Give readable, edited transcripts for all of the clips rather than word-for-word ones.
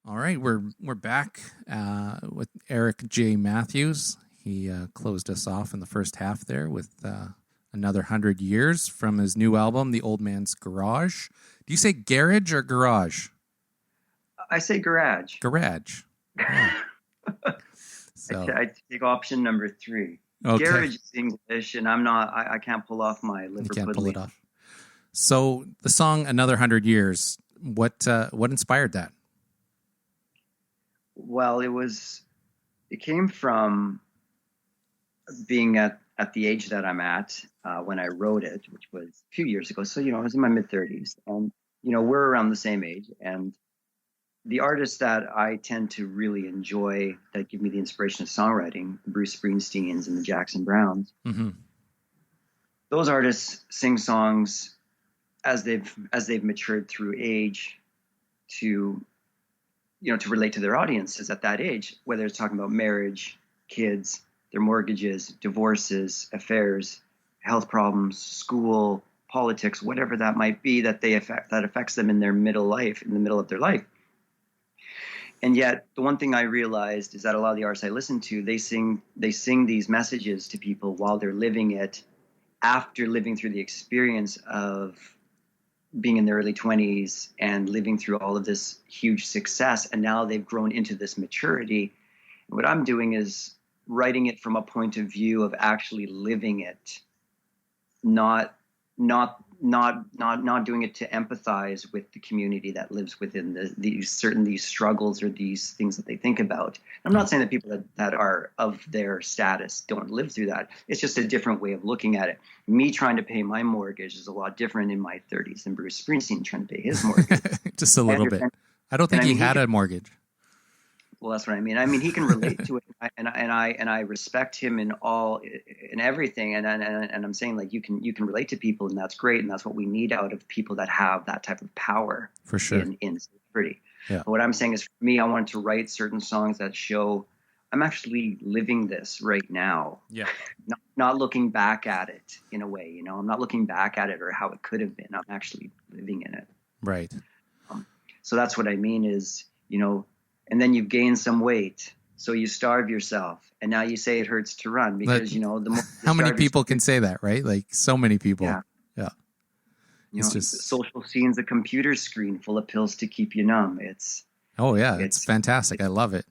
All right, we're back with Erik J. Matthews. He closed us off in the first half there with another 100 years from his new album, The Old Man's Garage. Do you say garage or garage? I say garage. Garage. Yeah. So I take option number 3. Okay. Garage is English, and I can't pull off my Liverpudlian. You can't pull it off. So the song "Another 100 Years," what inspired that? Well, it came from being at the age that I'm at when I wrote it, which was a few years ago. So, I was in my mid-30s, and, we're around the same age. And the artists that I tend to really enjoy that give me the inspiration of songwriting, the Bruce Springsteens and the Jackson Browns, those artists sing songs as they've matured through age to relate to their audiences at that age, whether it's talking about marriage, kids, their mortgages, divorces, affairs, health problems, school, politics, whatever that might be that affects them in their in the middle of their life. And yet, the one thing I realized is that a lot of the artists I listen to, they sing these messages to people while they're living it, after living through the experience of being in their early 20s and living through all of this huge success. And now they've grown into this maturity. And what I'm doing is writing it from a point of view of actually living it, not doing it to empathize with the community that lives within these struggles or these things that they think about. I'm not saying that people that are of their status don't live through that. It's just a different way of looking at it. Me trying to pay my mortgage is a lot different in my 30s than Bruce Springsteen trying to pay his mortgage. Just a little bit. I don't think he had a mortgage. Well, that's what I mean. I mean, he can relate to it, and I respect him in everything. And I'm saying, like, you can relate to people, and that's great, and that's what we need out of people that have that type of power. For sure. In celebrity. Yeah. But what I'm saying is, for me, I wanted to write certain songs that show I'm actually living this right now. Yeah. Not looking back at it in a way. I'm not looking back at it or how it could have been. I'm actually living in it. Right. So that's what I mean is, and then you've gained some weight, so you starve yourself, and now you say it hurts to run because the more how many people can say that, right? Like so many people. Yeah. It's just social scene's a computer screen full of pills to keep you numb. It's fantastic. I love it.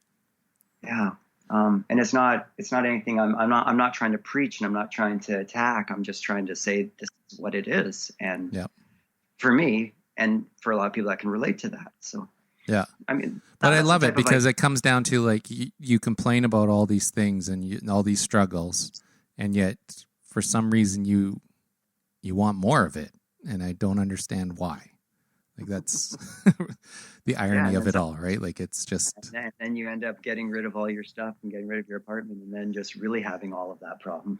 Yeah. And it's not anything. I'm not trying to preach, and I'm not trying to attack. I'm just trying to say this is what it is, and for me and for a lot of people that can relate to that. So. Yeah. I mean, but I love it because it comes down to like you complain about all these things and all these struggles, and yet for some reason you want more of it, and I don't understand why. Like that's the irony of it all, right? Like it's just. And then you end up getting rid of all your stuff and getting rid of your apartment, and then just really having all of that problem.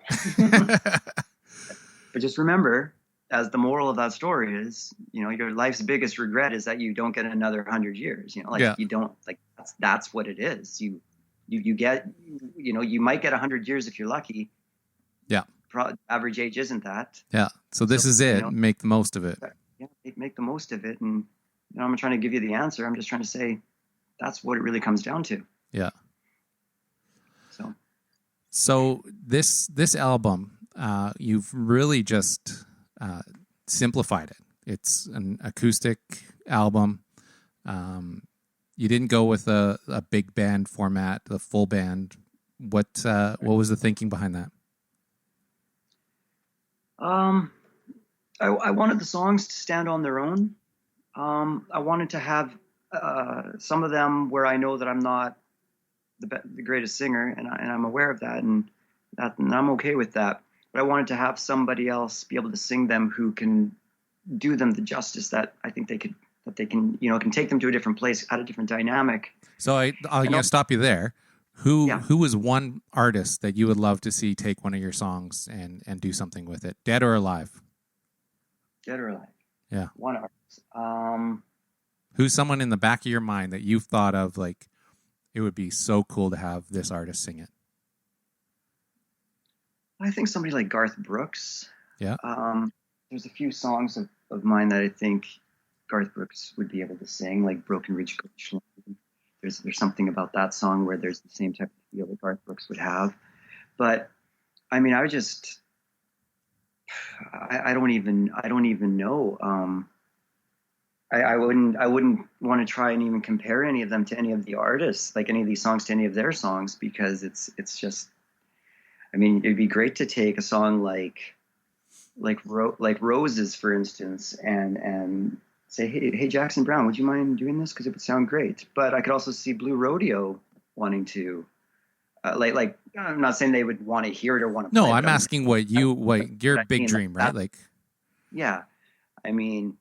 But just remember, as the moral of that story is, your life's biggest regret is that you don't get another 100 years. You don't, like, that's what it is. You get, you might get 100 years if you're lucky. Yeah. Average age isn't that. Yeah. So this is it. Make the most of it. Yeah. Make the most of it. And I'm not trying to give you the answer. I'm just trying to say that's what it really comes down to. Yeah. So this album, you've really just simplified it. It's an acoustic album. You didn't go with a big band format, the full band. What was the thinking behind that? I wanted the songs to stand on their own. I wanted to have some of them where I know that I'm not the greatest singer, and I'm aware of that, and I'm okay with that. But I wanted to have somebody else be able to sing them who can do them the justice that I think they can can take them to a different place, add a different dynamic. So I'm going to stop you there. Who is one artist that you would love to see take one of your songs and do something with it, dead or alive? Dead or alive? Yeah. One artist. Who's someone in the back of your mind that you've thought of, like, it would be so cool to have this artist sing it? I think somebody like Garth Brooks. Yeah. There's a few songs of mine that I think Garth Brooks would be able to sing, like Broken Ridge Gulch. there's something about that song where there's the same type of feel that Garth Brooks would have. But I mean, I don't even know. I wouldn't want to try and even compare any of them to any of the artists, like any of these songs to any of their songs, because it's just, I mean, it'd be great to take a song like Roses, for instance, and say, hey, Jackson Browne, would you mind doing this? Because it would sound great. But I could also see Blue Rodeo wanting to, like I'm not saying they would want to hear it or want to. No, play I'm them. asking what your big dream, right? Like, yeah, I mean,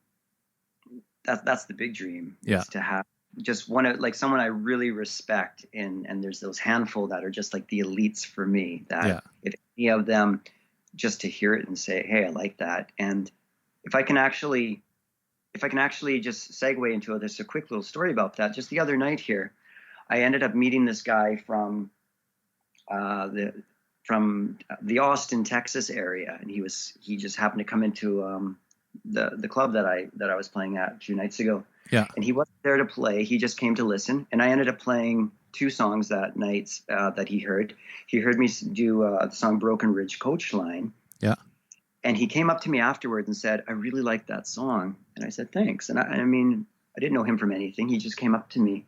that's the big dream. Yeah. Is to have just like someone I really respect, and there's those handful that are just like the elites for me. That if any of them, just to hear it and say, hey, I like that, and if I can actually just segue into this, a quick little story about that. Just the other night here, I ended up meeting this guy from the Austin, Texas area, and he just happened to come into the club that I was playing at a few nights ago. Yeah. And he wasn't there to play. He just came to listen. And I ended up playing 2 songs that night that he heard. He heard me do the song Broken Ridge Coach Line. Yeah. And he came up to me afterwards and said, I really like that song. And I said, thanks. And I mean, I didn't know him from anything. He just came up to me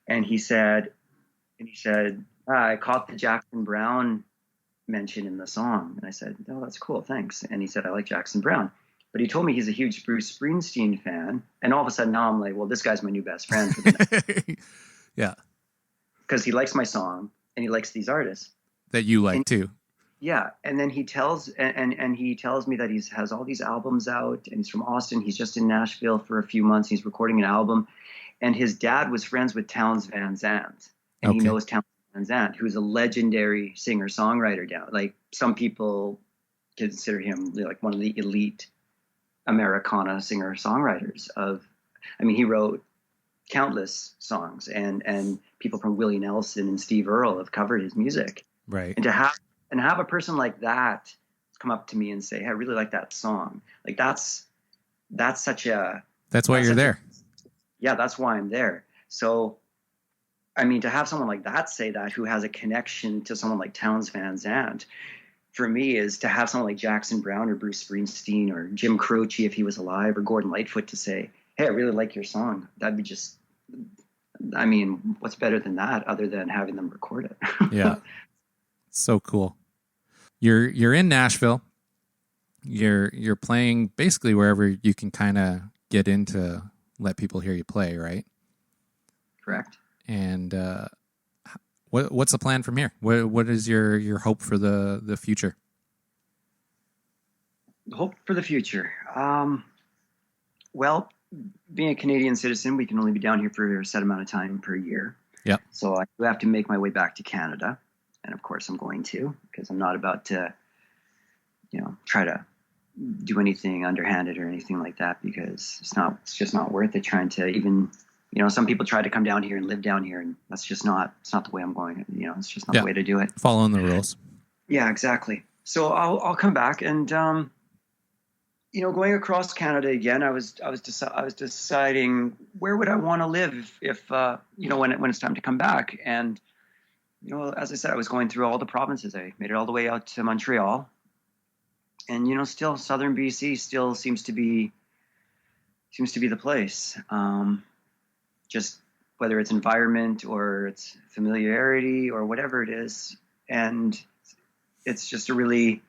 and he said, I caught the Jackson Browne mention in the song. And I said, oh, that's cool. Thanks. And he said, I like Jackson Browne. But he told me he's a huge Bruce Springsteen fan. And all of a sudden now I'm like, well, this guy's my new best friend. For the yeah. Because he likes my song and he likes these artists. That you like too. Yeah. And then he tells he tells me that he has all these albums out and he's from Austin. He's just in Nashville for a few months. He's recording an album. And his dad was friends with Townes Van Zandt. And he knows Townes Van Zandt, who's a legendary singer-songwriter down. Like some people consider him like one of the elite Americana singer-songwriters he wrote countless songs and people from Willie Nelson and Steve Earle have covered his music. Right. And to have a person like that come up to me and say, hey, I really like that song. Like that's why you're there. Yeah, that's why I'm there. So, I mean, to have someone like that say that, who has a connection to someone like Townes Van Zandt, for me is to have someone like Jackson Browne or Bruce Springsteen or Jim Croce, if he was alive, or Gordon Lightfoot to say, hey, I really like your song. That'd be just, I mean, what's better than that other than having them record it? Yeah. So cool. You're in Nashville. You're playing basically wherever you can kind of get in to let people hear you play, right? Correct. And what's the plan from here? What is your hope for the future? Hope for the future. Well, being a Canadian citizen, we can only be down here for a set amount of time per year. Yeah. So I do have to make my way back to Canada, and of course I'm going to, because I'm not about to, try to do anything underhanded or anything like that, because it's just not worth it trying to even. Some people try to come down here and live down here, and it's not the way I'm going. It's just not the way to do it. Following the rules. Yeah, exactly. So I'll come back, and going across Canada again, I was deciding where would I want to live if when it's time to come back. And as I said, I was going through all the provinces. I made it all the way out to Montreal, and still southern BC still seems to be the place. Just whether it's environment or it's familiarity or whatever it is. And it's just it really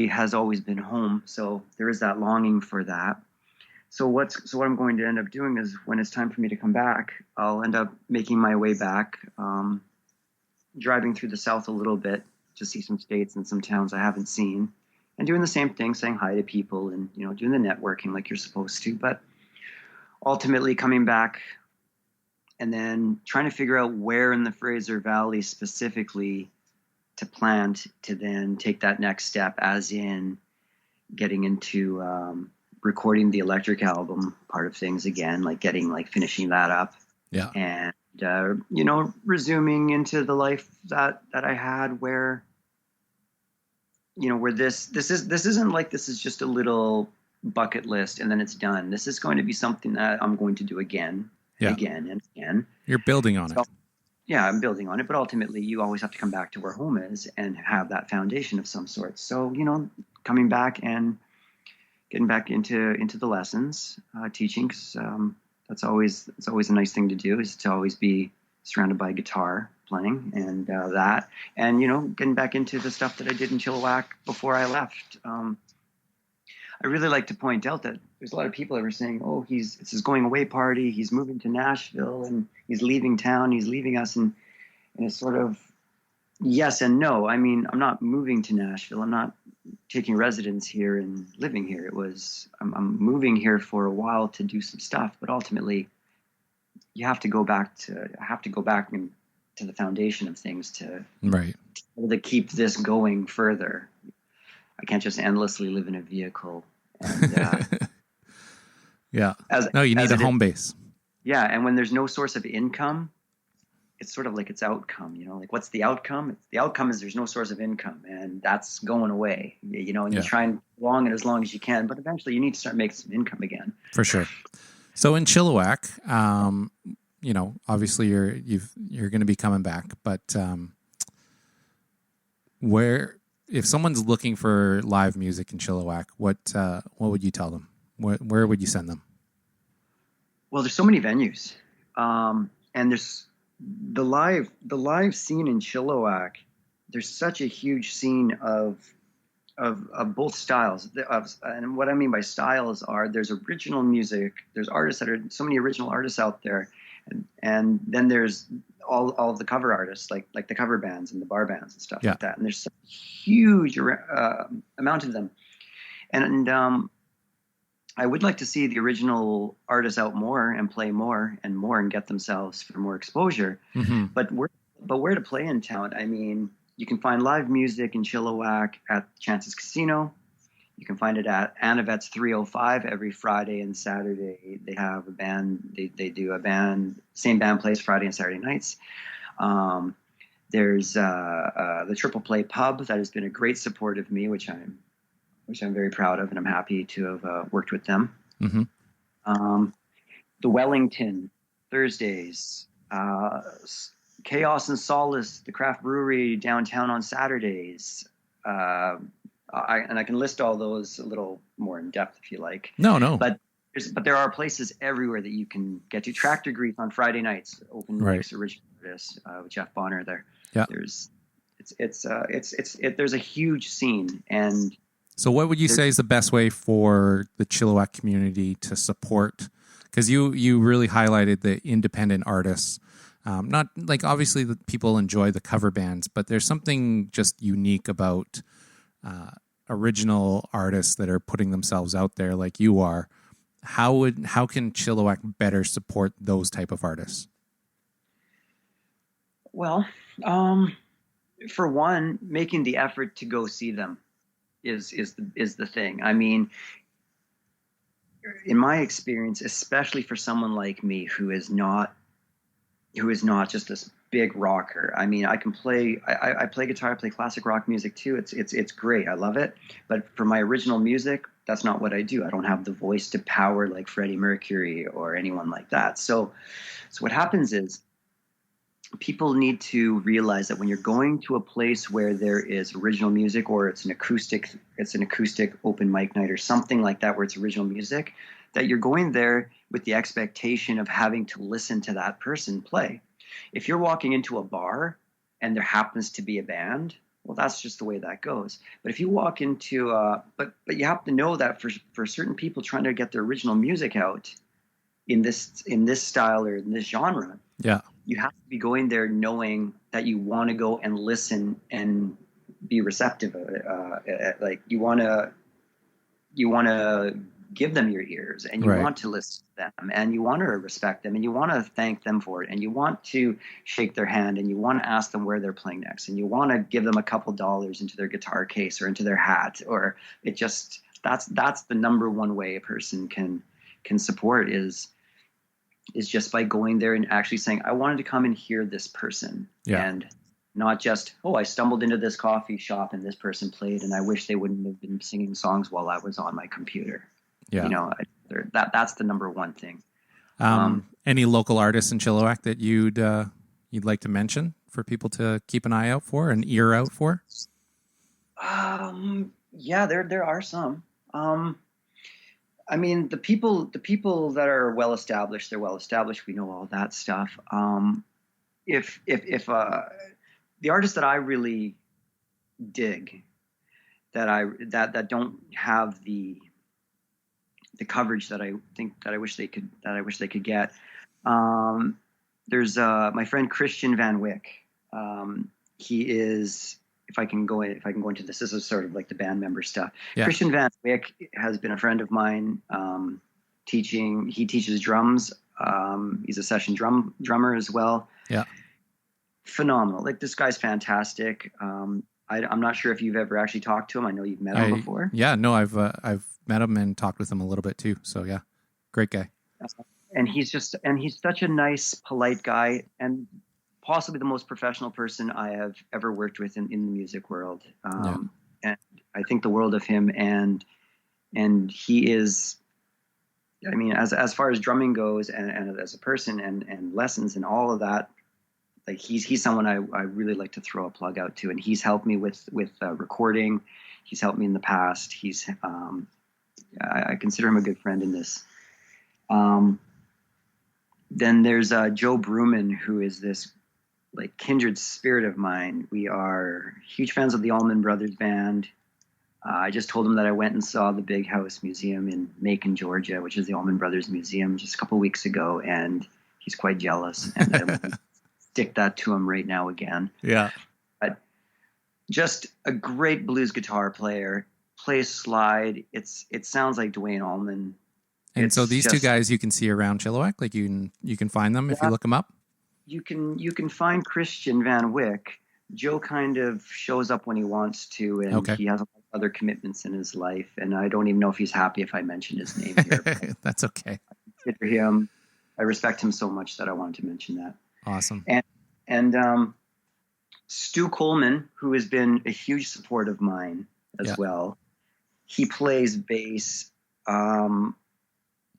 has always been home. So there is that longing for that. So what I'm going to end up doing is when it's time for me to come back, I'll end up making my way back, driving through the South a little bit to see some states and some towns I haven't seen, and doing the same thing, saying hi to people and, doing the networking like you're supposed to, but ultimately coming back and then trying to figure out where in the Fraser Valley specifically to plant to then take that next step, as in getting into recording the electric album part of things again, like finishing that up. Yeah. And, resuming into the life that I had where, where this isn't like this is just a little bucket list and then it's done. This is going to be something that I'm going to do again again and again. You're building on it. Yeah, I'm building on it, but ultimately you always have to come back to where home is and have that foundation of some sort. So, coming back and getting back into the lessons, teaching, 'cause, it's always a nice thing to do, is to always be surrounded by guitar playing and that, and getting back into the stuff that I did in Chilliwack before I left. I really like to point out that there's a lot of people that were saying, "Oh, it's his going away party. He's moving to Nashville and he's leaving town. He's leaving us." And it's sort of yes and no. I mean, I'm not moving to Nashville. I'm not taking residence here and living here. I'm moving here for a while to do some stuff, but ultimately, I have to go back to the foundation of things to keep this going further. I can't just endlessly live in a vehicle. And, yeah. You need a home base. Yeah, and when there's no source of income, it's sort of like its outcome. Like what's the outcome? The outcome is there's no source of income, and that's going away. And you try and prolong it as long as you can, but eventually you need to start making some income again. For sure. So in Chilliwack, obviously you're going to be coming back, but if someone's looking for live music in Chilliwack, what would you tell them? Where would you send them? Well, there's so many venues, and there's the live scene in Chilliwack. There's such a huge scene of both styles. And what I mean by styles are there's original music. There's artists that are so many original artists out there, and then there's all of the cover artists, like the cover bands and the bar bands and stuff like that. And there's such a huge amount of them. And I would like to see the original artists out more and play more and get themselves for more exposure. Mm-hmm. But where to play in town? I mean, you can find live music in Chilliwack at Chance's Casino. You can find it at Anavet's 305 every Friday and Saturday. They have a band. They do a band. Same band plays Friday and Saturday nights. There's the Triple Play Pub that has been a great support of me, which I'm very proud of, and I'm happy to have worked with them. Mm-hmm. The Wellington Thursdays. Chaos and Solace, the craft brewery downtown on Saturdays. I can list all those a little more in depth if you like. No. But there are places everywhere that you can get to. Tractor Grief on Friday nights, open mics, original artists with Jeff Bonner there. Yeah. There's a huge scene. And so what would you say is the best way for the Chilliwack community to support? Because you really highlighted the independent artists. Not like obviously the people enjoy the cover bands, but there's something just unique about original artists that are putting themselves out there like you are. How can Chilliwack better support those type of artists? Well, for one, making the effort to go see them is the thing. I mean, in my experience, especially for someone like me who is not just this big rocker. I mean, I can play. I play guitar. I play classic rock music too. It's great. I love it. But for my original music, that's not what I do. I don't have the voice to power like Freddie Mercury or anyone like that. So what happens is people need to realize that when you're going to a place where there is original music, or it's an acoustic open mic night or something like that where it's original music, that you're going there with the expectation of having to listen to that person play. If you're walking into a bar and there happens to be a band, well, that's just the way that goes. But if you walk into but you have to know that for certain people trying to get their original music out in this style or in this genre, you have to be going there knowing that you want to go and listen and be receptive of it. Like you want to give them your ears, and you want to listen to them, and you want to respect them, and you want to thank them for it, and you want to shake their hand, and you want to ask them where they're playing next, and you want to give them a couple dollars into their guitar case or into their hat, or it just that's the number one way a person can support is just by going there and actually saying, I wanted to come and hear this person, and not just, I stumbled into this coffee shop and this person played, and I wish they wouldn't have been singing songs while I was on my computer. Yeah. That's the number one thing. Any local artists in Chilliwack that you'd like to mention for people to keep an eye out for, an ear out for? Yeah, there are some. I mean, the people that are well established, they're well established. We know all that stuff. If the artists that I really dig, that don't have the coverage that I wish they could get. There's my friend Christian Van Wyck. He is, if I can go into this is sort of like the band member stuff. Yeah. Christian Van Wyck has been a friend of mine. He teaches drums. He's a session drummer as well. Yeah. Phenomenal. Like, this guy's fantastic. I'm not sure if you've ever actually talked to him. I know you've met him before. Yeah, no, I've met him and talked with him a little bit too. So yeah, great guy. And he's such a nice, polite guy, and possibly the most professional person I have ever worked with in the music world. And I think the world of him, and he is, I mean, as far as drumming goes, and as a person, and lessons and all of that, like, he's someone I really like to throw a plug out to, and he's helped me with recording. He's helped me in the past. He's I consider him a good friend in this. Then there's Joe Bruman, who is this like kindred spirit of mine. We are huge fans of the Allman Brothers Band. I just told him that I went and saw the Big House Museum in Macon, Georgia, which is the Allman Brothers Museum, just a couple of weeks ago, and he's quite jealous. And I'm going to stick that to him right now again. Yeah. But just a great blues guitar player, plays slide. It sounds like Dwayne Allman. And so these two guys you can see around Chilliwack, like you can find them if you look them up. You can find Christian Van Wyck. Joe kind of shows up when he wants to, and he has other commitments in his life. And I don't even know if he's happy if I mention his name here. That's okay. I consider him. I respect him so much that I wanted to mention that. Awesome. And Stu Coleman, who has been a huge support of mine as well. He plays bass.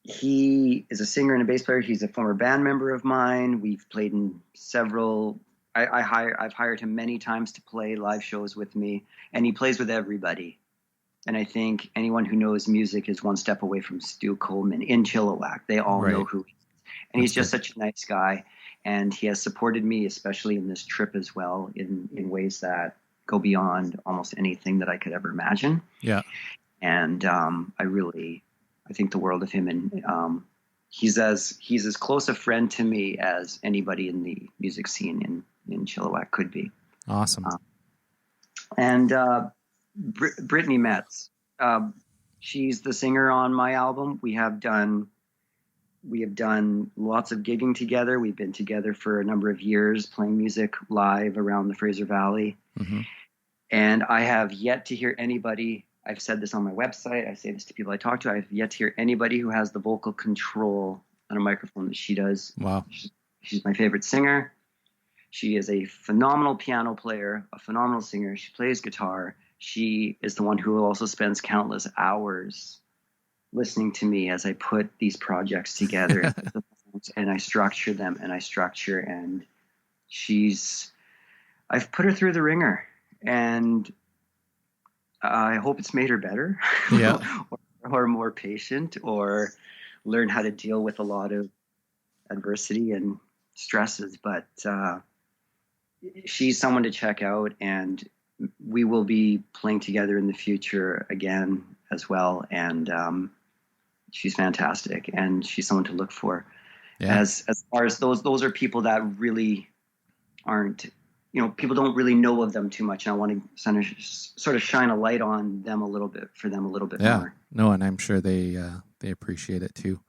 He is a singer and a bass player. He's a former band member of mine. We've played in several. I've hired him many times to play live shows with me, and he plays with everybody. And I think anyone who knows music is one step away from Stu Coleman in Chilliwack. They all know who he is. And he's just such a nice guy. And he has supported me, especially in this trip as well, in ways that go beyond almost anything that I could ever imagine. Yeah. And I think the world of him, and he's as close a friend to me as anybody in the music scene in Chilliwack could be. Awesome. And Brittany Metz, she's the singer on my album. We have done lots of gigging together. We've been together for a number of years, playing music live around the Fraser Valley. Mm-hmm. And I have yet to hear anybody. I've said this on my website. I say this to people I talk to. I've yet to hear anybody who has the vocal control on a microphone that she does. Wow. She's my favorite singer. She is a phenomenal piano player, a phenomenal singer. She plays guitar. She is the one who also spends countless hours listening to me as I put these projects together and I structure them and I've put her through the ringer, and I hope it's made her better, or more patient, or learn how to deal with a lot of adversity and stresses. But she's someone to check out, and we will be playing together in the future again as well. And she's fantastic, and she's someone to look for. Yeah. As far as those are people that really aren't. People don't really know of them too much, and I want to sort of shine a light on them a little bit more. No, and I'm sure they appreciate it too.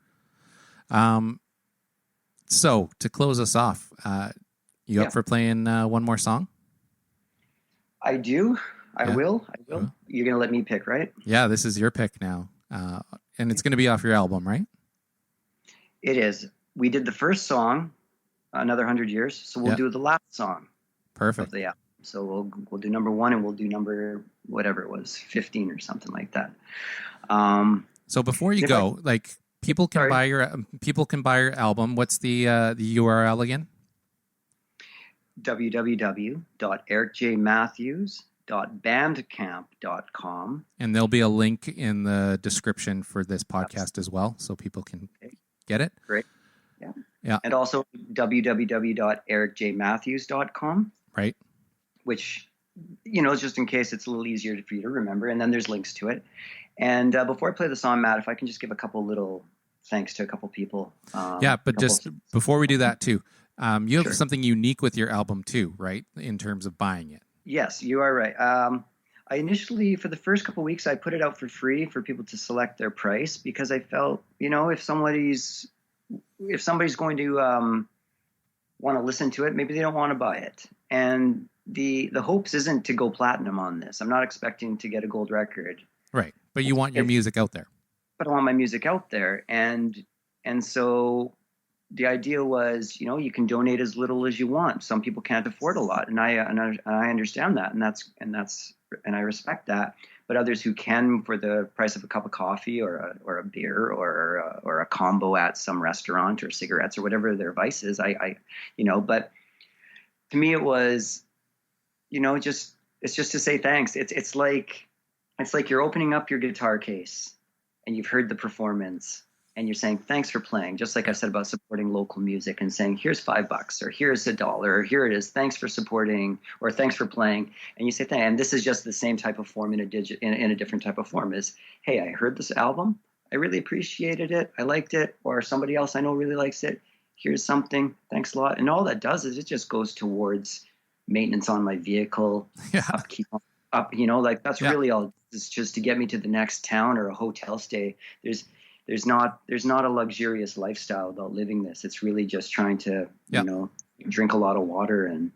So to close us off, you up for playing one more song? I do. I will. You're gonna let me pick, right? Yeah, this is your pick now, and it's gonna be off your album, right? It is. We did the first song, Another 100 Years, so we'll do the last song. Perfect. Yeah. So we'll do number 1, and we'll do number whatever it was, 15 or something like that. So before you go, people can Sorry. buy your album. What's the URL again? www.erikjmatthews.bandcamp.com. And there'll be a link in the description for this podcast as well, so people can get it. Great. Yeah. Yeah. And also www.erikjmatthews.com. Right. Which, just in case it's a little easier for you to remember. And then there's links to it. And before I play the song, Matt, if I can just give a couple little thanks to a couple people. But just before we do that too, you have Sure. something unique with your album too, right? In terms of buying it. Yes, you are right. I initially, for the first couple of weeks, I put it out for free for people to select their price because I felt, if somebody's going to want to listen to it, maybe they don't want to buy it. And the hopes isn't to go platinum on this. I'm not expecting to get a gold record. Right. But you want your music out there. But I want my music out there. And so the idea was, you can donate as little as you want. Some people can't afford a lot. And I understand that. And I respect that. But others who can, for the price of a cup of coffee or a beer or a combo at some restaurant or cigarettes or whatever their vice is, but to me it was, it's just to say thanks. It's like you're opening up your guitar case and you've heard the performance and you're saying thanks for playing, just like I said about supporting local music and saying here's $5 or here's $1 or here it is, thanks for supporting or thanks for playing. And you say thank, and this is just the same type of form in a different type of form. Is, hey, I heard this album, I really appreciated it, I liked it, or somebody else I know really likes it, here's something, thanks a lot. And all that does is it just goes towards maintenance on my vehicle, upkeep up, that's really all. It's just to get me to the next town or a hotel stay. There's not a luxurious lifestyle about living this. It's really just trying to, drink a lot of water and,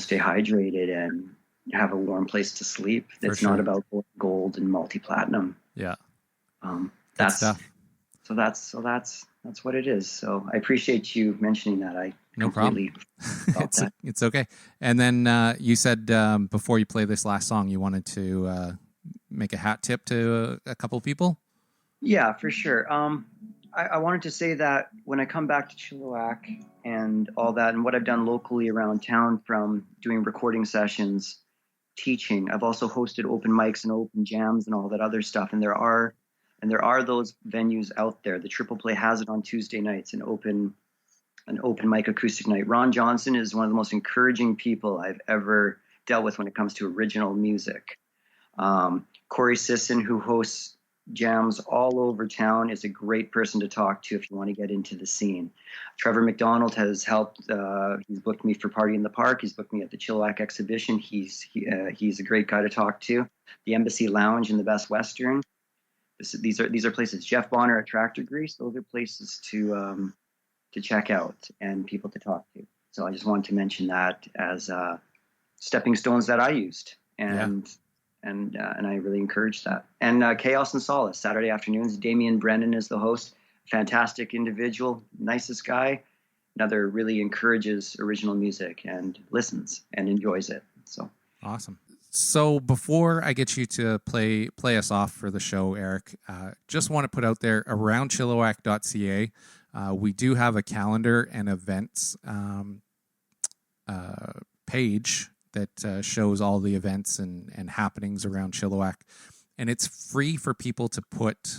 stay hydrated and have a warm place to sleep. It's not about gold and multi-platinum. Yeah. That's stuff. So that's what it is. So I appreciate you mentioning that. No problem. It's okay. And then you said before you play this last song, you wanted to make a hat tip to a couple people. Yeah, for sure. I wanted to say that when I come back to Chilliwack and all that, and what I've done locally around town, from doing recording sessions, teaching, I've also hosted open mics and open jams and all that other stuff. And there are those venues out there. The Triple Play has it on Tuesday nights, an open mic acoustic night. Ron Johnson is one of the most encouraging people I've ever dealt with when it comes to original music. Corey Sisson, who hosts jams all over town, is a great person to talk to if you want to get into the scene. Trevor McDonald has helped. He's booked me for Party in the Park. He's booked me at the Chilliwack exhibition. He's a great guy to talk to. The Embassy Lounge in the Best Western. These are places. Jeff Bonner at Tractor Grease. Those are places to check out and people to talk to. So I just wanted to mention that as stepping stones that I used, and I really encourage that. And Chaos and Solace, Saturday afternoons. Damian Brennan is the host. Fantastic individual, nicest guy. Another really encourages original music and listens and enjoys it. So awesome. So before I get you to play us off for the show, Erik, just want to put out there, aroundchilliwack.ca. We do have a calendar and events page that shows all the events and happenings around Chilliwack. And it's free for people to put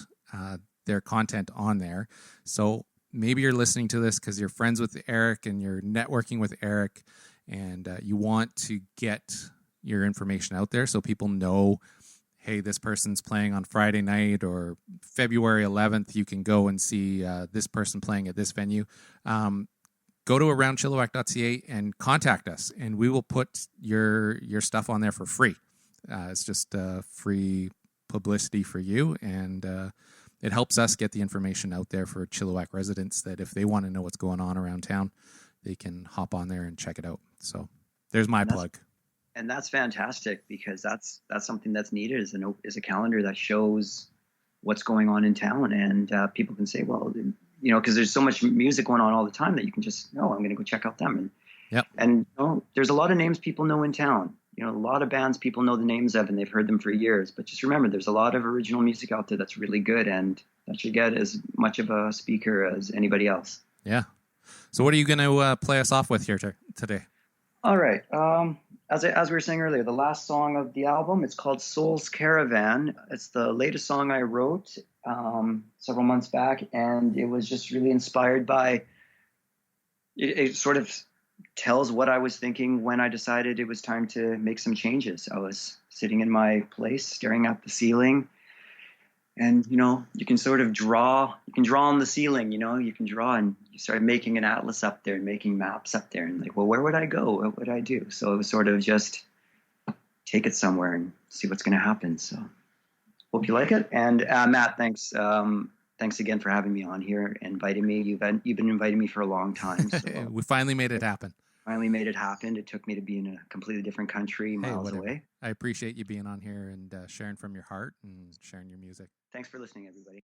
their content on there. So maybe you're listening to this because you're friends with Erik and you're networking with Erik, and you want to get your information out there so people know, hey, this person's playing on Friday night, or February 11th, you can go and see this person playing at this venue. Go to aroundchilliwack.ca and contact us, and we will put your stuff on there for free. It's just free publicity for you, and it helps us get the information out there for Chilliwack residents, that if they want to know what's going on around town, they can hop on there and check it out. So there's my plug. And that's fantastic, because that's something that's needed, is a calendar that shows what's going on in town, and people can say, well, because there's so much music going on all the time that you can just, I'm going to go check out them. And there's a lot of names people know in town. A lot of bands people know the names of, and they've heard them for years. But just remember, there's a lot of original music out there that's really good, and that should get as much of a speaker as anybody else. Yeah. So what are you going to play us off with here today? All right. As we were saying earlier, the last song of the album, it's called Soul's Caravan. It's the latest song I wrote several months back, and it was just really inspired by, it sort of tells what I was thinking when I decided it was time to make some changes. I was sitting in my place, staring at the ceiling, and, you can sort of draw on the ceiling, you can draw, and you started making an atlas up there and making maps up there, and like, well, where would I go? What would I do? So it was sort of just take it somewhere and see what's going to happen. So hope you like it. And Matt, thanks again for having me on here, inviting me. You've been inviting me for a long time. So we finally made it happen. It took me to be in a completely different country, miles away. I appreciate you being on here and sharing from your heart and sharing your music. Thanks for listening, everybody.